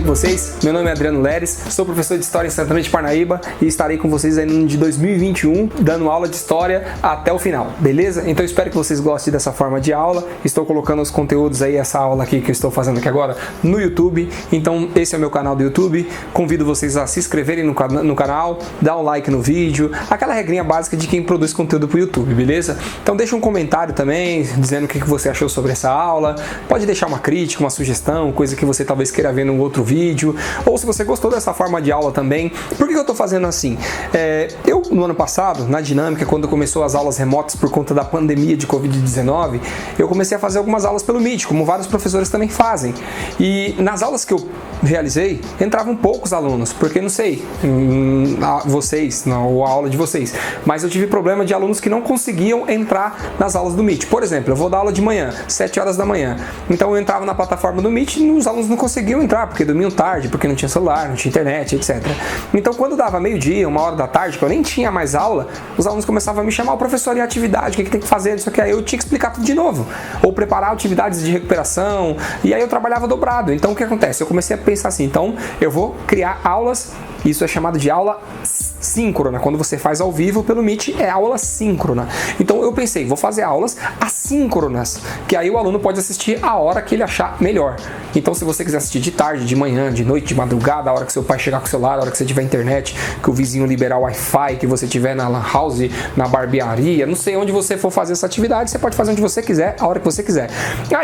vocês? Meu nome é Adriano Leres, sou professor de História em Santana de Parnaíba e estarei com vocês aí no ano de 2021, dando aula de História até o final, beleza? Então espero que vocês gostem dessa forma de aula. Estou colocando os conteúdos aí, essa aula aqui que eu estou fazendo aqui agora, no YouTube. Então esse é o meu canal do YouTube. Convido vocês a se inscreverem no canal, dar um like no vídeo, aquela regrinha básica de quem produz conteúdo para o YouTube, beleza? Então deixa um comentário também, dizendo o que você achou sobre essa aula. Pode deixar uma crítica, uma sugestão, coisa que você talvez queira ver num outro vídeo, ou se você gostou dessa forma de aula também. Por que eu estou fazendo assim? Eu, no ano passado, na dinâmica, quando começou as aulas remotas por conta da pandemia de Covid-19, eu comecei a fazer algumas aulas pelo Meet, como vários professores também fazem. E nas aulas que eu realizei, entravam poucos alunos, porque não sei, vocês, ou a aula de vocês, mas eu tive problema de alunos que não conseguiam entrar nas aulas do Meet. Por exemplo, eu vou dar aula de manhã, 7 horas da manhã. Então eu entrava na plataforma do Meet e os alunos não conseguiam entrar, porque dormiam tarde, porque não tinha celular, não tinha internet, etc. Então quando dava meio-dia, 1h da tarde, que eu nem tinha mais aula, os alunos começavam a me chamar: o professor, em atividade, o que tem que fazer, isso aqui. Aí eu tinha que explicar tudo de novo, ou preparar atividades de recuperação, e aí eu trabalhava dobrado. Então o que acontece? Eu comecei a pensar assim, então eu vou criar aulas, isso é chamado de aula síncrona. Quando você faz ao vivo pelo Meet, é aula síncrona. Então eu pensei, vou fazer aulas assíncronas, que aí o aluno pode assistir a hora que ele achar melhor. Então se você quiser assistir de tarde, de manhã, de noite, de madrugada, a hora que seu pai chegar com o celular, a hora que você tiver internet, que o vizinho liberar o Wi-Fi, que você tiver na lan house, na barbearia, não sei onde você for fazer essa atividade, você pode fazer onde você quiser, a hora que você quiser.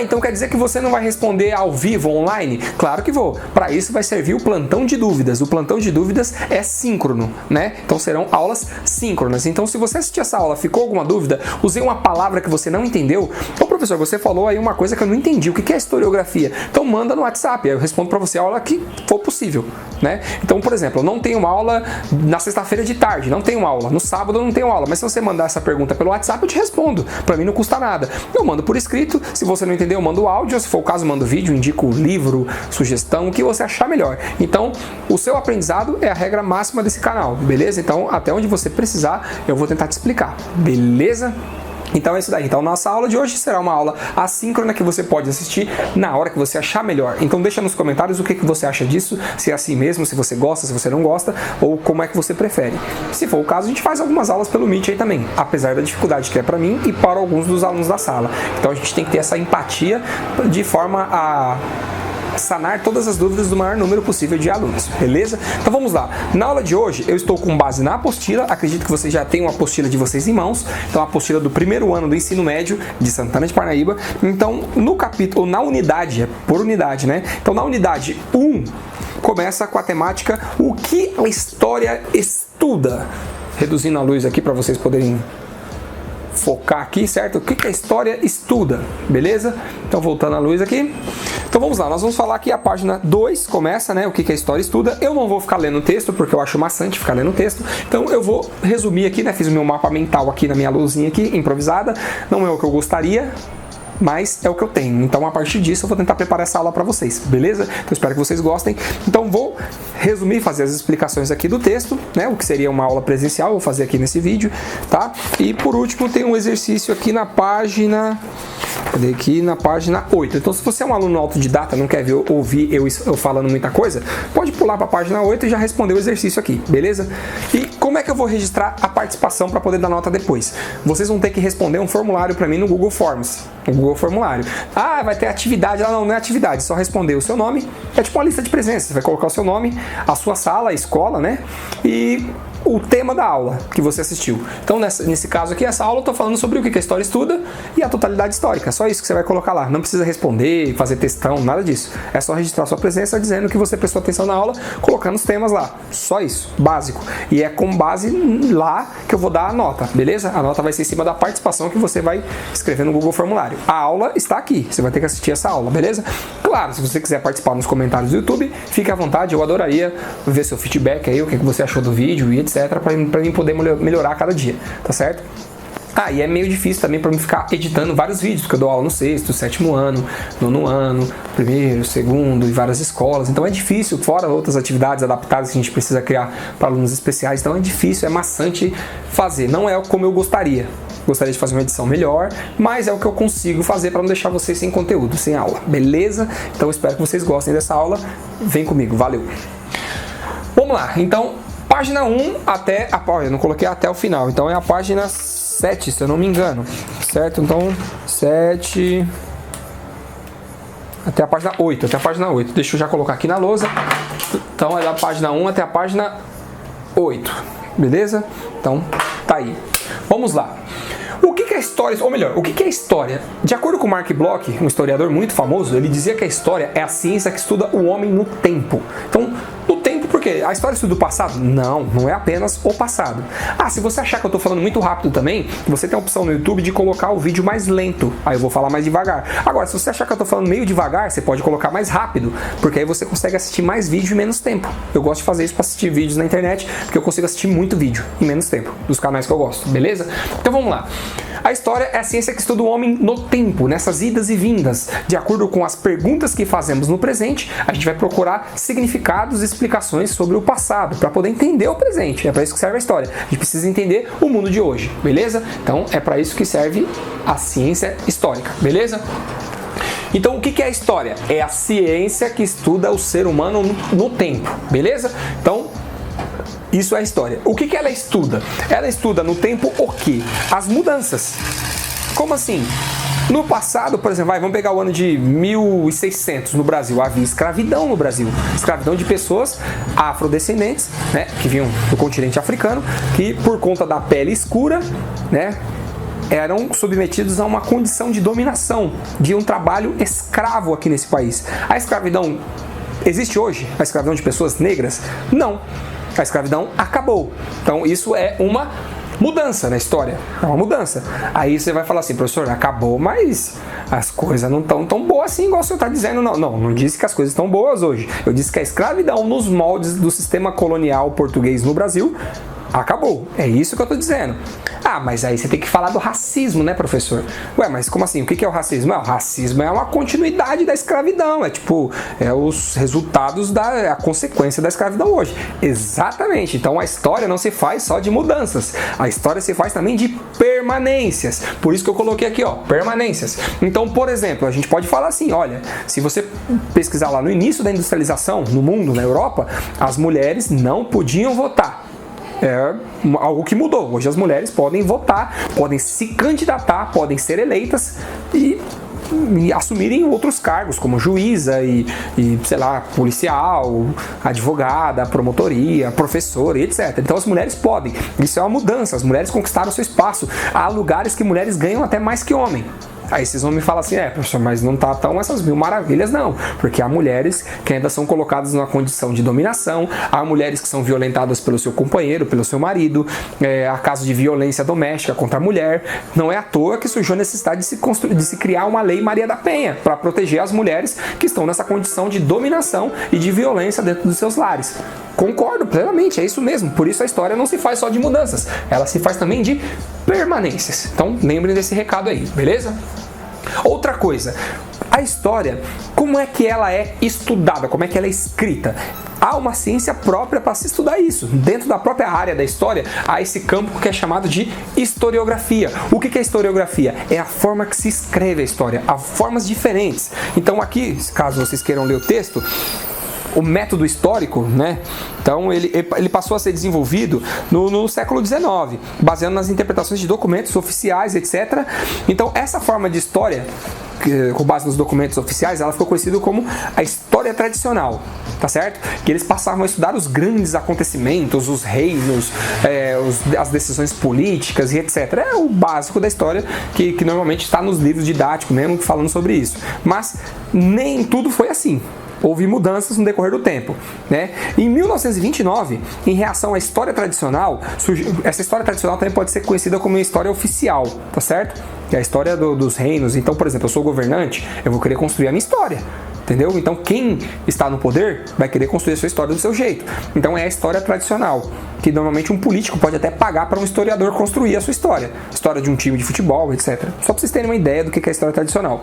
Então quer dizer que você não vai responder ao vivo, online? Claro que vou. Para isso vai servir o plantão de dúvidas. O plantão de dúvidas é síncrono, né? Então serão aulas síncronas. Então se você assistir essa aula, ficou alguma dúvida, usei uma palavra que você não entendeu, ô professor, você falou aí uma coisa que eu não entendi, o que é historiografia? Então manda no WhatsApp, eu respondo para você a hora que for possível, né? Então, por exemplo, eu não tenho uma aula na sexta-feira de tarde, não tenho aula, no sábado eu não tenho aula, mas se você mandar essa pergunta pelo WhatsApp, eu te respondo, para mim não custa nada. Eu mando por escrito, se você não entendeu, eu mando o áudio, se for o caso, mando vídeo, indico livro, sugestão, o que você achar melhor. Então, o seu aprendizado é a regra máxima desse canal, beleza? Então, até onde você precisar, eu vou tentar te explicar, beleza? Então é isso daí. Então nossa aula de hoje será uma aula assíncrona que você pode assistir na hora que você achar melhor. Então deixa nos comentários o que você acha disso, se é assim mesmo, se você gosta, se você não gosta, ou como é que você prefere. Se for o caso, a gente faz algumas aulas pelo Meet aí também, apesar da dificuldade que é para mim e para alguns dos alunos da sala. Então a gente tem que ter essa empatia de forma a sanar todas as dúvidas do maior número possível de alunos, beleza? Então vamos lá. Na aula de hoje eu estou com base na apostila, acredito que vocês já tenham a apostila de vocês em mãos, então a apostila do primeiro ano do ensino médio de Santana de Parnaíba. Então no capítulo, na unidade, é por unidade, né? Então na unidade 1 começa com a temática o que a história estuda. Reduzindo a luz aqui para vocês poderem focar aqui, certo? O que a história estuda, beleza? Então voltando a luz aqui. Então vamos lá, nós vamos falar aqui a página 2, começa, né, o que a história estuda. Eu não vou ficar lendo o texto, porque eu acho maçante ficar lendo o texto, então eu vou resumir aqui, né, fiz o meu mapa mental aqui na minha luzinha aqui, improvisada, não é o que eu gostaria, mas é o que eu tenho. Então a partir disso eu vou tentar preparar essa aula para vocês, beleza? Então espero que vocês gostem. Então vou resumir, fazer as explicações aqui do texto, né? O que seria uma aula presencial, eu vou fazer aqui nesse vídeo, tá? E por último tem um exercício aqui na página... Cadê aqui? Na página 8. Então se você é um aluno autodidata, não quer ouvir eu falando muita coisa, pode pular para a página 8 e já responder o exercício aqui, beleza? E como é que eu vou registrar a participação para poder dar nota depois? Vocês vão ter que responder um formulário para mim no Google Forms. No Google Formulário. Ah, vai ter atividade. Não é atividade, só responder o seu nome. É tipo uma lista de presença. Você vai colocar o seu nome, a sua sala, a escola, né? E o tema da aula que você assistiu. Então, nesse caso aqui, essa aula eu estou falando sobre o que a história estuda e a totalidade histórica. Só isso que você vai colocar lá. Não precisa responder, fazer textão, nada disso. É só registrar sua presença dizendo que você prestou atenção na aula, colocando os temas lá. Só isso, básico. E é com base lá que eu vou dar a nota, beleza? A nota vai ser em cima da participação que você vai escrever no Google Formulário. A aula está aqui, você vai ter que assistir essa aula, beleza? Claro, se você quiser participar nos comentários do YouTube, fique à vontade, eu adoraria ver seu feedback aí, o que você achou do vídeo e etc, para mim poder melhorar a cada dia, tá certo? E é meio difícil também para mim ficar editando vários vídeos, porque eu dou aula no sexto, sétimo ano, nono ano, primeiro, segundo e várias escolas. Então é difícil, fora outras atividades adaptadas que a gente precisa criar para alunos especiais. Então é difícil, é maçante fazer. Não é como eu gostaria, gostaria de fazer uma edição melhor, mas é o que eu consigo fazer para não deixar vocês sem conteúdo, sem aula, beleza? Então espero que vocês gostem dessa aula, vem comigo, valeu! Vamos lá, então, página 1 até a página, não coloquei até o final, então é a página 7, se eu não me engano, certo? Então, 7... até a página 8, deixa eu já colocar aqui na lousa. Então é da página 1 até a página 8, beleza? Então tá aí. Vamos lá. O que é história, ou melhor, o que é história? De acordo com Mark Bloch, um historiador muito famoso, ele dizia que a história é a ciência que estuda o homem no tempo. Então, no tempo, por quê? A história estuda o passado? Não, não é apenas o passado. Ah, se você achar que eu tô falando muito rápido também, você tem a opção no YouTube de colocar o vídeo mais lento. Aí eu vou falar mais devagar. Agora, se você achar que eu tô falando meio devagar, você pode colocar mais rápido, porque aí você consegue assistir mais vídeo em menos tempo. Eu gosto de fazer isso para assistir vídeos na internet, porque eu consigo assistir muito vídeo em menos tempo, dos canais que eu gosto, beleza? Então vamos lá. A história é a ciência que estuda o homem no tempo, nessas idas e vindas. De acordo com as perguntas que fazemos no presente, a gente vai procurar significados e explicações sobre o passado, para poder entender o presente. É para isso que serve a história. A gente precisa entender o mundo de hoje, beleza? Então é para isso que serve a ciência histórica, beleza? Então o que é a história? É a ciência que estuda o ser humano no tempo, beleza? Então, isso é a história. O que ela estuda? Ela estuda no tempo o quê? As mudanças. Como assim? No passado, por exemplo, vamos pegar o ano de 1600 no Brasil, havia escravidão no Brasil. Escravidão de pessoas afrodescendentes, né, que vinham do continente africano, que por conta da pele escura, né, eram submetidos a uma condição de dominação, de um trabalho escravo aqui nesse país. A escravidão existe hoje? A escravidão de pessoas negras? Não. A escravidão acabou. Então isso é uma mudança na história. É uma mudança. Aí você vai falar assim, professor, acabou, mas as coisas não estão tão boas assim, igual o senhor está dizendo. Não disse que as coisas estão boas hoje. Eu disse que a escravidão nos moldes do sistema colonial português no Brasil acabou. É isso que eu estou dizendo. Ah, mas aí você tem que falar do racismo, né, professor? Ué, mas como assim? O que é o racismo? O racismo é uma continuidade da escravidão. É os resultados a consequência da escravidão hoje. Exatamente. Então a história não se faz só de mudanças. A história se faz também de permanências. Por isso que eu coloquei aqui, ó, permanências. Então, por exemplo, a gente pode falar assim, olha, se você pesquisar lá no início da industrialização no mundo, na Europa, as mulheres não podiam votar. É algo que mudou. Hoje as mulheres podem votar, podem se candidatar, podem ser eleitas e assumirem outros cargos, como juíza e sei lá, policial, advogada, promotoria, professora, etc. Então as mulheres podem. Isso é uma mudança. As mulheres conquistaram seu espaço. Há lugares que mulheres ganham até mais que homem. Aí vocês vão me falar assim, professor, mas não tá tão essas mil maravilhas não, porque há mulheres que ainda são colocadas numa condição de dominação, há mulheres que são violentadas pelo seu companheiro, pelo seu marido, há casos de violência doméstica contra a mulher. Não é à toa que surgiu a necessidade de se criar uma lei Maria da Penha para proteger as mulheres que estão nessa condição de dominação e de violência dentro dos seus lares. Concordo plenamente, é isso mesmo. Por isso a história não se faz só de mudanças, ela se faz também de permanências. Então lembrem desse recado aí, beleza? Outra coisa, a história, como é que ela é estudada, como é que ela é escrita? Há uma ciência própria para se estudar isso. Dentro da própria área da história, há esse campo que é chamado de historiografia. O que é historiografia? É a forma que se escreve a história, há formas diferentes. Então aqui, caso vocês queiram ler o texto, o método histórico, né? Então ele passou a ser desenvolvido no século XIX, baseando nas interpretações de documentos oficiais, etc. Então essa forma de história, com base nos documentos oficiais, ela ficou conhecida como a história tradicional, tá certo? Que eles passavam a estudar os grandes acontecimentos, os reinos, as decisões políticas e etc. É o básico da história que normalmente está nos livros didáticos mesmo, falando sobre isso. Mas nem tudo foi assim. Houve mudanças no decorrer do tempo, né? Em 1929, em reação à história tradicional, essa história tradicional também pode ser conhecida como história oficial, tá certo? Que é a história dos reinos. Então, por exemplo, eu sou governante, eu vou querer construir a minha história. Entendeu? Então quem está no poder vai querer construir a sua história do seu jeito. Então é a história tradicional, que normalmente um político pode até pagar para um historiador construir a sua história. História de um time de futebol, etc. Só para vocês terem uma ideia do que é a história tradicional.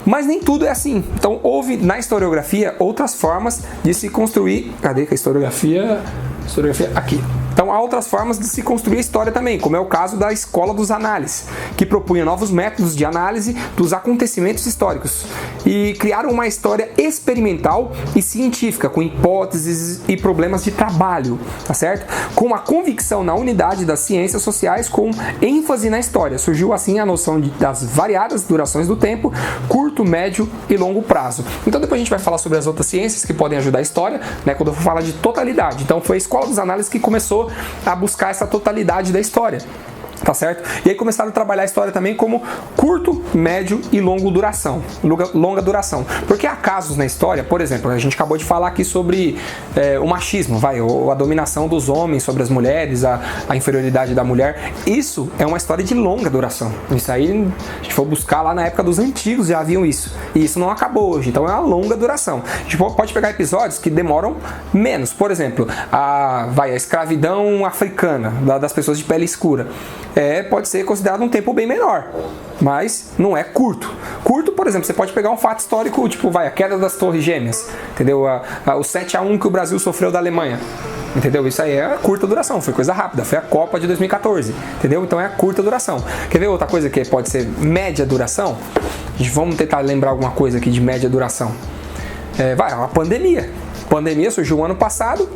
Mas nem tudo é assim. Então houve na historiografia outras formas de se construir. Cadê que a historiografia? Historiografia aqui. Então há outras formas de se construir a história também, como é o caso da Escola dos Análises, que propunha novos métodos de análise dos acontecimentos históricos e criaram uma história experimental e científica, com hipóteses e problemas de trabalho, tá certo? Com a convicção na unidade das ciências sociais, com ênfase na história. Surgiu assim a noção das variadas durações do tempo, curto, médio e longo prazo. Então depois a gente vai falar sobre as outras ciências que podem ajudar a história, né, quando eu for falar de totalidade. Então foi a Escola dos Análises que começou a buscar essa totalidade da história. Tá certo? E aí começaram a trabalhar a história também como curto, médio e longa duração. Porque há casos na história, por exemplo, a gente acabou de falar aqui sobre o machismo, ou a dominação dos homens sobre as mulheres, a inferioridade da mulher. Isso é uma história de longa duração. Isso aí, se a gente for buscar lá na época dos antigos, já haviam isso. E isso não acabou hoje, então é uma longa duração. A gente pode pegar episódios que demoram menos. Por exemplo, a escravidão africana, das pessoas de pele escura. Pode ser considerado um tempo bem menor, mas não é curto. Curto, por exemplo, você pode pegar um fato histórico, tipo, a queda das Torres Gêmeas, entendeu? O 7-1 que o Brasil sofreu da Alemanha, entendeu? Isso aí é a curta duração, foi coisa rápida, foi a Copa de 2014, entendeu? Então é a curta duração. Quer ver outra coisa que pode ser média duração? Vamos tentar lembrar alguma coisa aqui de média duração. A pandemia. A pandemia surgiu ano passado,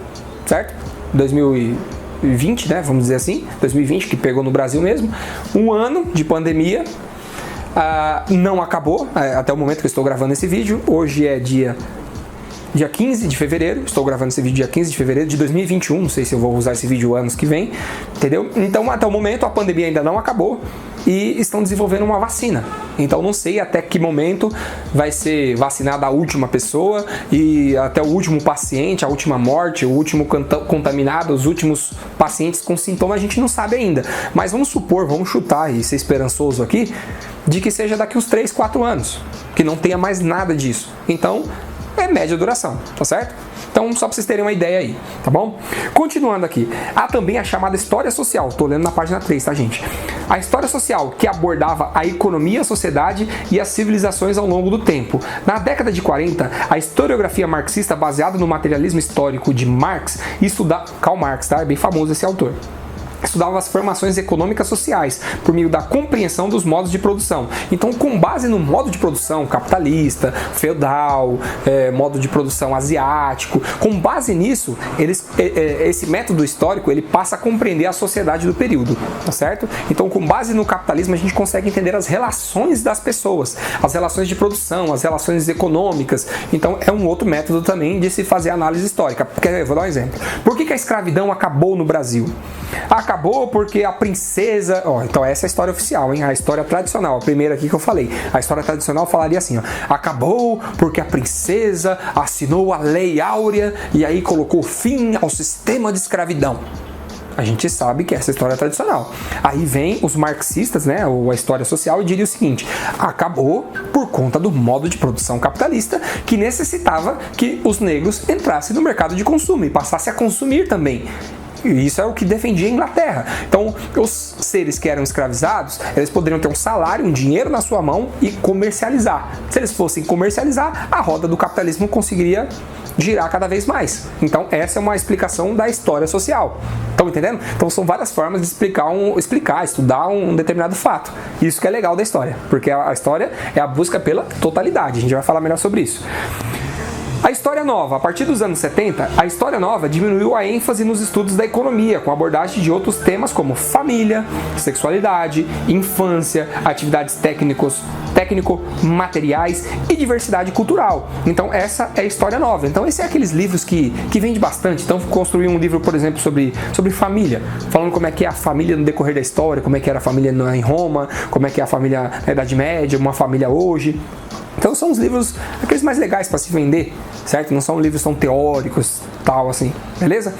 certo? 2020, né, vamos dizer assim, 2020, que pegou no Brasil mesmo, um ano de pandemia, não acabou, até o momento que eu estou gravando esse vídeo. Hoje é dia 15 de fevereiro, estou gravando esse vídeo dia 15 de fevereiro de 2021, não sei se eu vou usar esse vídeo anos que vem, entendeu? Então, até o momento, a pandemia ainda não acabou e estão desenvolvendo uma vacina. Então, não sei até que momento vai ser vacinada a última pessoa e até o último paciente, a última morte, o último contaminado, os últimos pacientes com sintomas, a gente não sabe ainda. Mas vamos supor, vamos chutar e ser esperançoso aqui, de que seja daqui uns 3, 4 anos, que não tenha mais nada disso. Então, é média duração, tá certo? Então, só para vocês terem uma ideia aí, tá bom? Continuando aqui, há também a chamada história social, tô lendo na página 3, tá, gente? A história social, que abordava a economia, a sociedade e as civilizações ao longo do tempo. Na década de 40, a historiografia marxista, baseada no materialismo histórico de Marx, Karl Marx, tá? É bem famoso esse autor. Estudava as formações econômicas sociais por meio da compreensão dos modos de produção. Então, com base no modo de produção capitalista, feudal, modo de produção asiático, com base nisso, esse método histórico ele passa a compreender a sociedade do período, tá certo? Então, com base no capitalismo, a gente consegue entender as relações das pessoas, as relações de produção, as relações econômicas. Então, é um outro método também de se fazer análise histórica. Vou dar um exemplo. Por que a escravidão acabou no Brasil? Acabou porque a princesa... então essa é a história oficial, hein? A história tradicional, a primeira aqui que eu falei. A história tradicional falaria assim, acabou porque a princesa assinou a Lei Áurea e aí colocou fim ao sistema de escravidão. A gente sabe que essa é a história tradicional. Aí vem os marxistas, né, ou a história social, e diria o seguinte: acabou por conta do modo de produção capitalista que necessitava que os negros entrassem no mercado de consumo e passassem a consumir também. E isso é o que defendia a Inglaterra. Então, os seres que eram escravizados, eles poderiam ter um salário, um dinheiro na sua mão e comercializar. Se eles fossem comercializar, a roda do capitalismo conseguiria girar cada vez mais. Então, essa é uma explicação da história social. Estão entendendo? Então, são várias formas de estudar um determinado fato. Isso que é legal da história, porque a história é a busca pela totalidade. A gente vai falar melhor sobre isso. A história nova. A partir dos anos 70, a história nova diminuiu a ênfase nos estudos da economia, com abordagem de outros temas como família, sexualidade, infância, atividades técnico-materiais e diversidade cultural. Então essa é a história nova. Então esse é aqueles livros que vende bastante. Então construir um livro, por exemplo, sobre família, falando como é que é a família no decorrer da história, como é que era a família em Roma, como é que é a família na Idade Média, uma família hoje. Então são os livros, aqueles mais legais para se vender, certo? Não são livros tão teóricos, tal assim, beleza?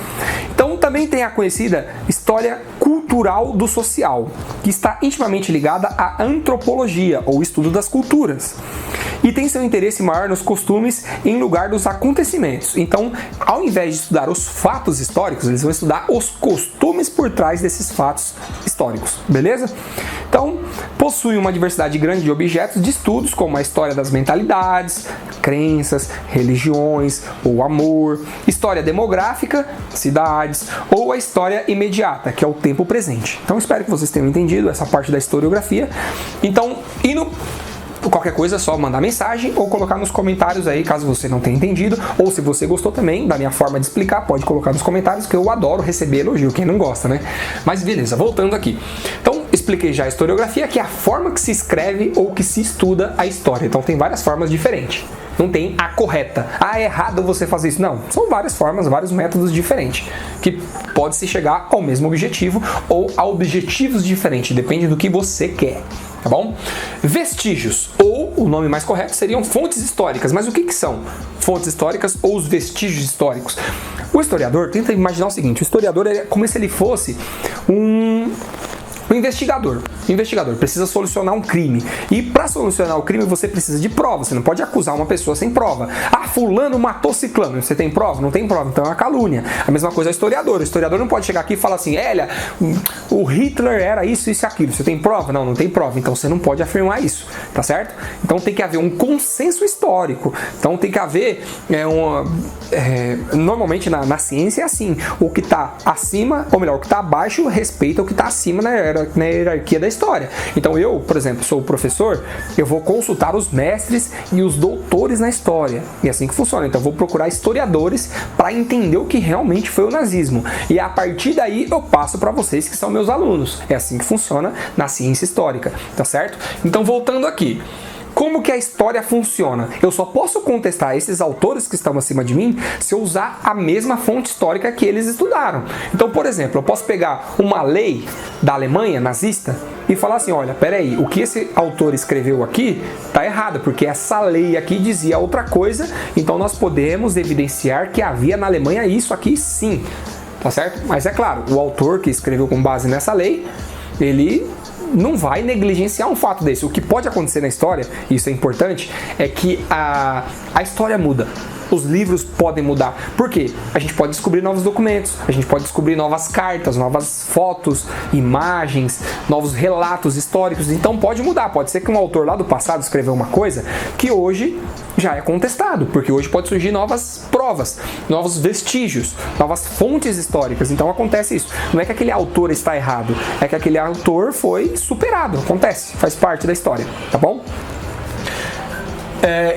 Então também tem a conhecida história cultural do social, que está intimamente ligada à antropologia, ou estudo das culturas. E tem seu interesse maior nos costumes em lugar dos acontecimentos. Então, ao invés de estudar os fatos históricos, eles vão estudar os costumes por trás desses fatos históricos, beleza? Então, possui uma diversidade grande de objetos de estudos, como a história das mentalidades, crenças, religiões ou amor, história demográfica, cidades, ou a história imediata, que é o tempo presente. Então espero que vocês tenham entendido essa parte da historiografia. Então, qualquer coisa é só mandar mensagem ou colocar nos comentários aí, caso você não tenha entendido, ou se você gostou também da minha forma de explicar, pode colocar nos comentários, que eu adoro receber elogio, quem não gosta, né? Mas beleza, voltando aqui. Então, expliquei já a historiografia, que é a forma que se escreve ou que se estuda a história. Então, tem várias formas diferentes. Não tem a correta. É errado você fazer isso. Não, são várias formas, vários métodos diferentes, que pode-se chegar ao mesmo objetivo ou a objetivos diferentes, depende do que você quer. Tá bom? Vestígios, ou o nome mais correto seriam fontes históricas. Mas o que são fontes históricas ou os vestígios históricos? O historiador, tenta imaginar o seguinte, o historiador é como se ele fosse um investigador. O investigador precisa solucionar um crime. E para solucionar o crime você precisa de prova. Você não pode acusar uma pessoa sem prova. Fulano matou ciclano. Você tem prova? Não tem prova. Então é uma calúnia. A mesma coisa é o historiador. O historiador não pode chegar aqui e falar assim, o Hitler era isso, isso e aquilo. Você tem prova? Não, não tem prova. Então você não pode afirmar isso. Tá certo? Então tem que haver um consenso histórico. Então tem que haver normalmente na ciência é assim. O que está acima, ou melhor, o que está abaixo respeita o que está acima na hierarquia da história. Então eu, por exemplo, sou o professor, eu vou consultar os mestres e os doutores na história. E é assim que funciona. Então eu vou procurar historiadores para entender o que realmente foi o nazismo. E a partir daí eu passo para vocês que são meus alunos. É assim que funciona na ciência histórica, tá certo? Então voltando aqui. Como que a história funciona? Eu só posso contestar esses autores que estão acima de mim se eu usar a mesma fonte histórica que eles estudaram. Então, por exemplo, eu posso pegar uma lei da Alemanha nazista e falar assim, olha, peraí, o que esse autor escreveu aqui está errado, porque essa lei aqui dizia outra coisa, então nós podemos evidenciar que havia na Alemanha isso aqui sim, tá certo? Mas é claro, o autor que escreveu com base nessa lei, ele não vai negligenciar um fato desse. O que pode acontecer na história, e isso é importante, é que a história muda. Os livros podem mudar. Por quê? A gente pode descobrir novos documentos, a gente pode descobrir novas cartas, novas fotos, imagens, novos relatos históricos. Então pode mudar. Pode ser que um autor lá do passado escreveu uma coisa que hoje já é contestado, porque hoje pode surgir novas provas, novos vestígios, novas fontes históricas. Então acontece isso. Não é que aquele autor está errado, é que aquele autor foi superado. Acontece, faz parte da história, tá bom?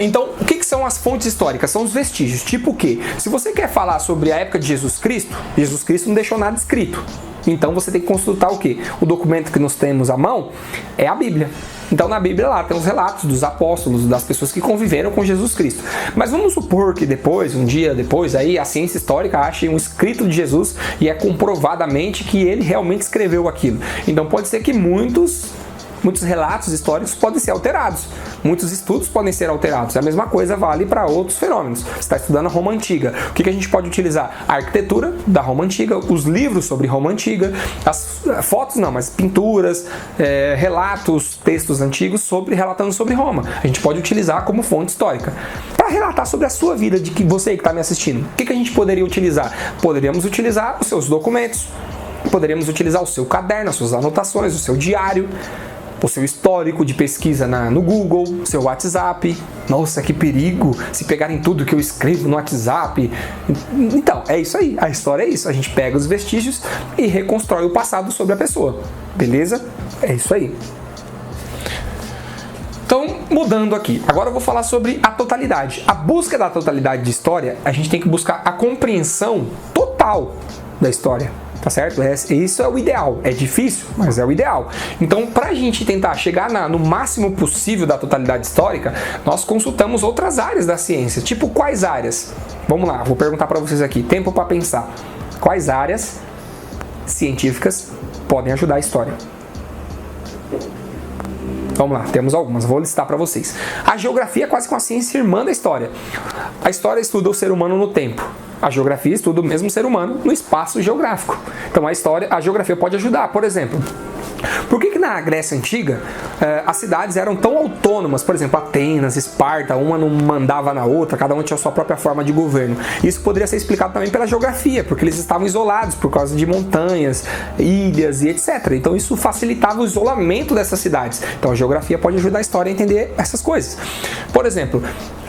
Então, o que são as fontes históricas? São os vestígios. Tipo o quê? Se você quer falar sobre a época de Jesus Cristo não deixou nada escrito. Então você tem que consultar o quê? O documento que nós temos à mão é a Bíblia. Então na Bíblia lá tem os relatos dos apóstolos, das pessoas que conviveram com Jesus Cristo. Mas vamos supor que depois, um dia depois, aí a ciência histórica ache um escrito de Jesus e é comprovadamente que ele realmente escreveu aquilo. Então pode ser que muitos relatos históricos podem ser alterados. Muitos estudos podem ser alterados. A mesma coisa vale para outros fenômenos. Você está estudando a Roma Antiga. O que a gente pode utilizar? A arquitetura da Roma Antiga, os livros sobre Roma Antiga, as fotos não, mas pinturas, relatos, textos antigos relatando sobre Roma. A gente pode utilizar como fonte histórica. Para relatar sobre a sua vida, de que você que está me assistindo, o que a gente poderia utilizar? Poderíamos utilizar os seus documentos, poderíamos utilizar o seu caderno, as suas anotações, o seu diário, o seu histórico de pesquisa no Google, seu WhatsApp. Nossa, que perigo se pegarem tudo que eu escrevo no WhatsApp. Então, é isso aí. A história é isso. A gente pega os vestígios e reconstrói o passado sobre a pessoa. Beleza? É isso aí. Então, mudando aqui. Agora eu vou falar sobre a totalidade. A busca da totalidade de história, a gente tem que buscar a compreensão total da história. Tá certo? Isso é o ideal. É difícil, mas é o ideal. Então, para a gente tentar chegar no máximo possível da totalidade histórica, nós consultamos outras áreas da ciência. Tipo, quais áreas? Vamos lá, vou perguntar para vocês aqui. Tempo para pensar. Quais áreas científicas podem ajudar a história? Vamos lá, temos algumas, vou listar para vocês. A geografia é quase que uma ciência irmã da história. A história estuda o ser humano no tempo. A geografia estuda o mesmo ser humano no espaço geográfico. Então a geografia pode ajudar. Por exemplo, Por que na Grécia Antiga as cidades eram tão autônomas? Por exemplo, Atenas, Esparta, uma não mandava na outra, cada uma tinha a sua própria forma de governo. Isso poderia ser explicado também pela geografia, porque eles estavam isolados por causa de montanhas, ilhas e etc. Então isso facilitava o isolamento dessas cidades. Então a geografia pode ajudar a história a entender essas coisas. Por exemplo,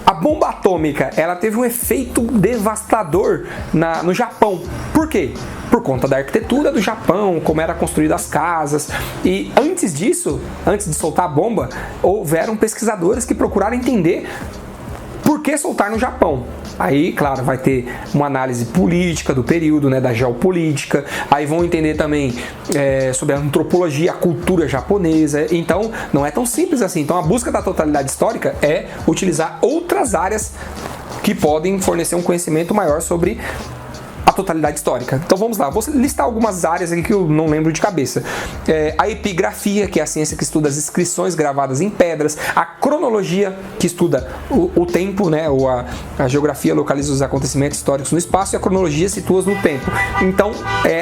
a bomba atômica, ela teve um efeito devastador no Japão. Por quê? Por conta da arquitetura do Japão, como eram construídas as casas. E antes disso, antes de soltar a bomba, houveram pesquisadores que procuraram entender por que soltar no Japão. Aí, claro, vai ter uma análise política do período, né, da geopolítica. Aí vão entender também sobre a antropologia, a cultura japonesa. Então, não é tão simples assim. Então, a busca da totalidade histórica é utilizar outras áreas que podem fornecer um conhecimento maior sobre a totalidade histórica. Então vamos lá, vou listar algumas áreas aqui que eu não lembro de cabeça. A epigrafia, que é a ciência que estuda as inscrições gravadas em pedras. A cronologia, que estuda o tempo, né, ou a geografia localiza os acontecimentos históricos no espaço, e a cronologia situa-os no tempo. Então,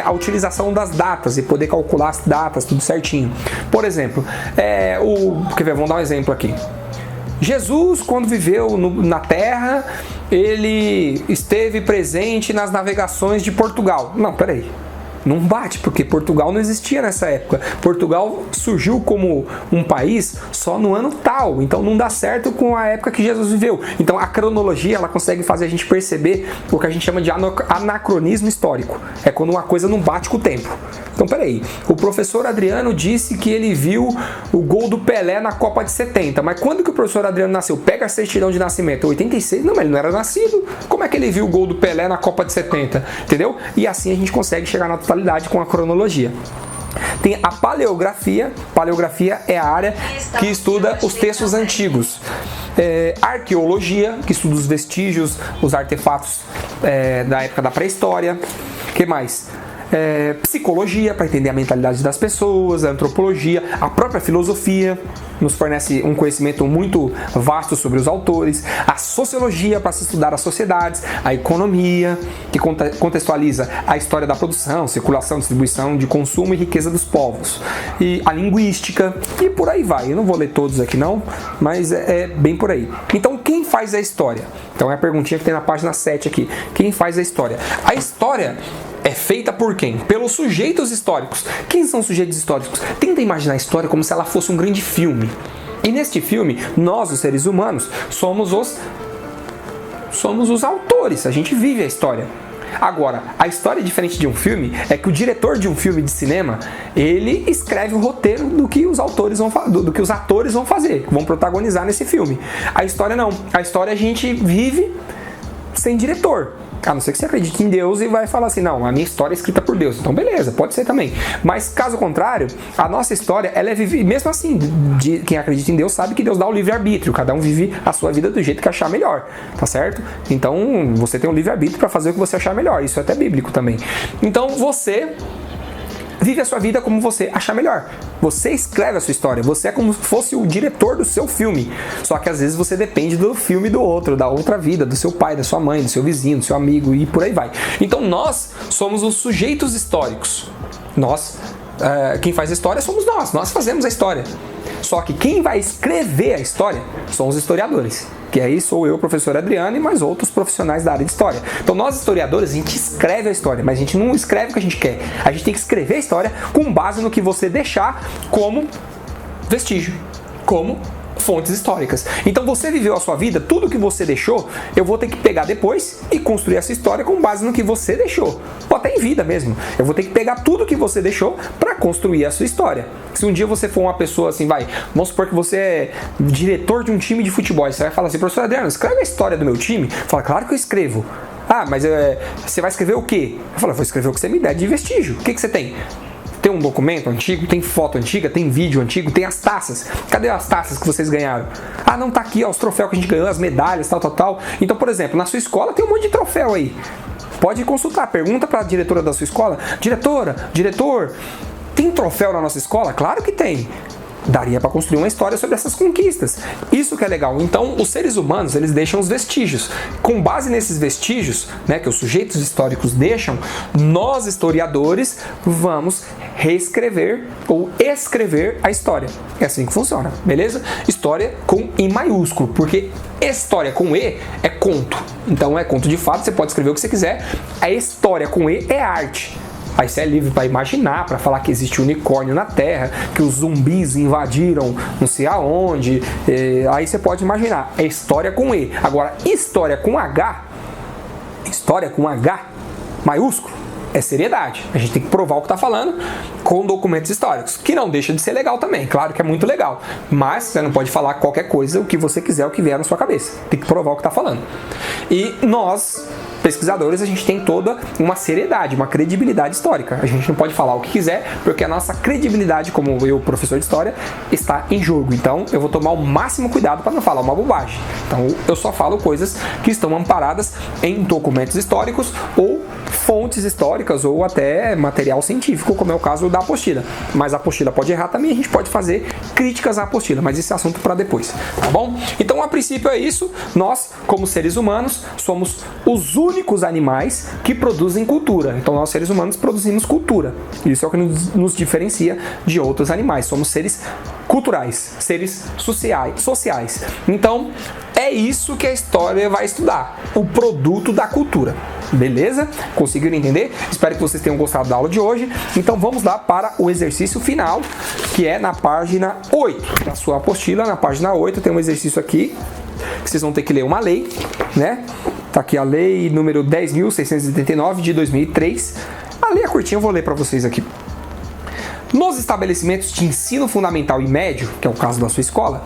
a utilização das datas e poder calcular as datas, tudo certinho. Por exemplo, quer ver, vamos dar um exemplo aqui. Jesus, quando viveu na Terra, ele esteve presente nas navegações de Portugal. Não, peraí. Não bate, porque Portugal não existia nessa época. Portugal surgiu como um país só no ano tal, então não dá certo com a época que Jesus viveu. Então a cronologia, ela consegue fazer a gente perceber o que a gente chama de anacronismo histórico. É quando uma coisa não bate com o tempo. Então peraí, o professor Adriano disse que ele viu o gol do Pelé na Copa de 70, mas quando que o professor Adriano nasceu? Pega a certidão de nascimento, 86? Não, mas ele não era nascido. Como é que ele viu o gol do Pelé na Copa de 70? Entendeu? E assim a gente consegue chegar na totalidade com a cronologia. Tem a paleografia. Paleografia é a área que estuda os textos antigos. Arqueologia, que estuda os vestígios, os artefatos da época da pré-história. O que mais? Psicologia, para entender a mentalidade das pessoas. A antropologia, a própria filosofia nos fornece um conhecimento muito vasto sobre os autores. A sociologia, para se estudar as sociedades. A economia, que contextualiza a história da produção, circulação, distribuição de consumo e riqueza dos povos. E a linguística, e por aí vai. Eu não vou ler todos aqui não, mas é bem por aí. Então, quem faz a história? Então é a perguntinha que tem na página 7 aqui. Quem faz a história? A história é feita por quem? Pelos sujeitos históricos. Quem são os sujeitos históricos? Tenta imaginar a história como se ela fosse um grande filme. E neste filme, nós, os seres humanos, somos os autores. A gente vive a história. Agora, a história diferente de um filme é que o diretor de um filme de cinema, ele escreve o roteiro do que os atores vão fazer, vão protagonizar nesse filme. A história não. A história a gente vive sem diretor. A não ser que você acredite em Deus e vai falar assim, não, a minha história é escrita por Deus. Então beleza, pode ser também. Mas caso contrário, a nossa história, ela é vivida, mesmo assim, quem acredita em Deus sabe que Deus dá o livre-arbítrio. Cada um vive a sua vida do jeito que achar melhor, tá certo? Então você tem um livre-arbítrio para fazer o que você achar melhor. Isso é até bíblico também. Então você vive a sua vida como você achar melhor. Você escreve a sua história. Você é como se fosse o diretor do seu filme. Só que às vezes você depende do filme do outro, da outra vida, do seu pai, da sua mãe, do seu vizinho, do seu amigo e por aí vai. Então nós somos os sujeitos históricos. Quem faz a história somos nós. Nós fazemos a história. Só que quem vai escrever a história são os historiadores. Que aí sou eu, professor Adriano, e mais outros profissionais da área de história. Então nós, historiadores, a gente escreve a história, mas a gente não escreve o que a gente quer. A gente tem que escrever a história com base no que você deixar como vestígio, como fontes históricas. Então você viveu a sua vida, tudo que você deixou, eu vou ter que pegar depois e construir essa história com base no que você deixou. Ou até em vida mesmo. Eu vou ter que pegar tudo que você deixou para construir a sua história. Se um dia você for uma pessoa assim, vamos supor que você é diretor de um time de futebol, você vai falar assim, professor Adriano, escreve a história do meu time? Fala, claro que eu escrevo. Ah, mas você vai escrever o quê? Eu falo, vou escrever o que você me der de vestígio. O que você tem? Tem um documento antigo, tem foto antiga, tem vídeo antigo, tem as taças. Cadê as taças que vocês ganharam? Ah, não, tá aqui, ó, os troféus que a gente ganhou, as medalhas, tal. Então, por exemplo, na sua escola tem um monte de troféu aí. Pode consultar, pergunta para a diretora da sua escola. Diretor, tem troféu na nossa escola? Claro que tem. Daria para construir uma história sobre essas conquistas. Isso que é legal. Então, os seres humanos, eles deixam os vestígios. Com base nesses vestígios, né, que os sujeitos históricos deixam, nós, historiadores, vamos reescrever ou escrever a história. É assim que funciona, beleza? História com I maiúsculo, porque história com E é conto. Então, é conto de fato, você pode escrever o que você quiser. A história com E é arte. Aí você é livre para imaginar, para falar que existe unicórnio na Terra, que os zumbis invadiram não sei aonde. Aí você pode imaginar. É história com E. Agora, história com H maiúsculo, é seriedade. A gente tem que provar o que está falando com documentos históricos, que não deixa de ser legal também. Claro que é muito legal, mas você não pode falar qualquer coisa, o que você quiser, o que vier na sua cabeça. Tem que provar o que está falando. E nós, pesquisadores, a gente tem toda uma seriedade, uma credibilidade histórica. A gente não pode falar o que quiser, porque a nossa credibilidade, como eu, professor de história, está em jogo. Então, eu vou tomar o máximo cuidado para não falar uma bobagem. Então, eu só falo coisas que estão amparadas em documentos históricos ou fontes históricas ou até material científico, como é o caso da apostila. Mas a apostila pode errar também, a gente pode fazer críticas à apostila, mas esse é assunto para depois, tá bom? Então, a princípio é isso. Nós, como seres humanos, somos os únicos animais que produzem cultura. Então, nós, seres humanos, produzimos cultura. Isso é o que nos diferencia de outros animais. Somos seres culturais, seres sociais. Então, é isso que a história vai estudar, o produto da cultura. Beleza? Conseguiram entender? Espero que vocês tenham gostado da aula de hoje. Então vamos lá para o exercício final, que é na página 8 da sua apostila. Na página 8 tem um exercício aqui que vocês vão ter que ler uma lei, né? Tá aqui a lei número 10.679 de 2003. A lei é curtinha, eu vou ler para vocês aqui. Nos estabelecimentos de ensino fundamental e médio, que é o caso da sua escola,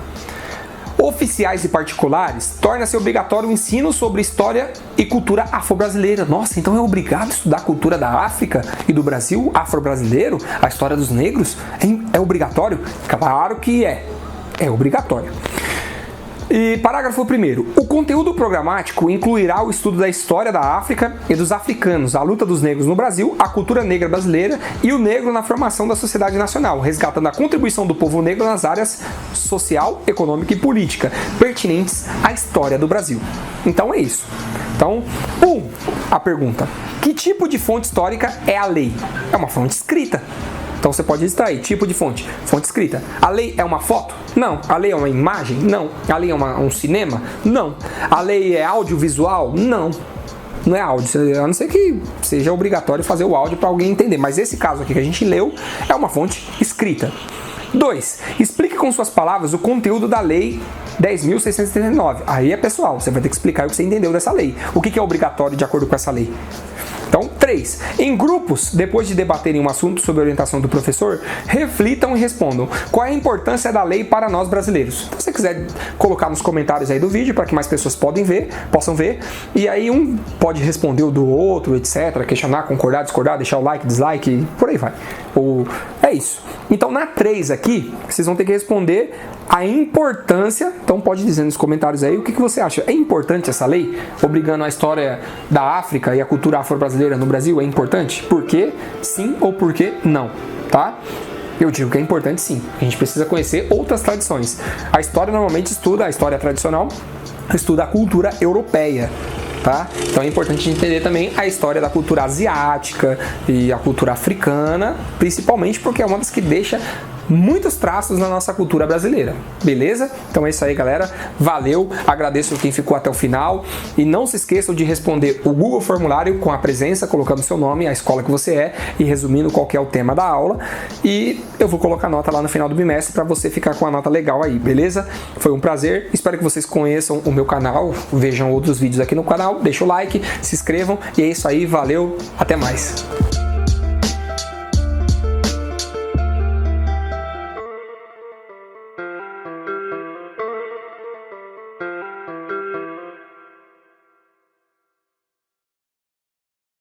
oficiais e particulares, torna-se obrigatório o ensino sobre história e cultura afro-brasileira. Nossa, então é obrigado estudar a cultura da África e do Brasil afro-brasileiro? A história dos negros? É obrigatório? Claro que é. É obrigatório. E parágrafo 1º. O conteúdo programático incluirá o estudo da história da África e dos africanos, a luta dos negros no Brasil, a cultura negra brasileira e o negro na formação da sociedade nacional, resgatando a contribuição do povo negro nas áreas social, econômica e política, pertinentes à história do Brasil. Então é isso. Então, a pergunta. Que tipo de fonte histórica é a lei? É uma fonte escrita. Então você pode extrair tipo de fonte escrita. A lei é uma foto? Não. A lei é uma imagem? Não. A lei é um cinema? Não. A lei é audiovisual? Não. Não é áudio, a não ser que seja obrigatório fazer o áudio para alguém entender. Mas esse caso aqui que a gente leu é uma fonte escrita. 2. Explique com suas palavras o conteúdo da lei 10.679. Aí é pessoal, você vai ter que explicar o que você entendeu dessa lei. O que é obrigatório de acordo com essa lei? Então, 3. Em grupos, depois de debaterem um assunto sob a orientação do professor, reflitam e respondam qual é a importância da lei para nós brasileiros. Então, se você quiser colocar nos comentários aí do vídeo para que mais pessoas possam ver, e aí um pode responder o do outro, etc, questionar, concordar, discordar, deixar o like, dislike, e por aí vai. É isso. Então, na 3 aqui, vocês vão ter que responder a importância. Então, pode dizer nos comentários aí o que você acha. É importante essa lei? Obrigando a história da África e a cultura afro-brasileira no Brasil? É importante? Por quê? Sim ou por que não? Tá? Eu digo que é importante sim. A gente precisa conhecer outras tradições. A história normalmente estuda, a história tradicional estuda a cultura europeia. Tá? Então é importante entender também a história da cultura asiática e a cultura africana, principalmente porque é uma das que deixa muitos traços na nossa cultura brasileira, beleza? Então é isso aí, galera, valeu, agradeço quem ficou até o final e não se esqueçam de responder o Google Formulário com a presença, colocando seu nome, a escola que você é e resumindo qual que é o tema da aula, e eu vou colocar a nota lá no final do bimestre para você ficar com a nota legal aí, beleza? Foi um prazer, espero que vocês conheçam o meu canal, vejam outros vídeos aqui no canal, deixa o like, se inscrevam e é isso aí, valeu, até mais!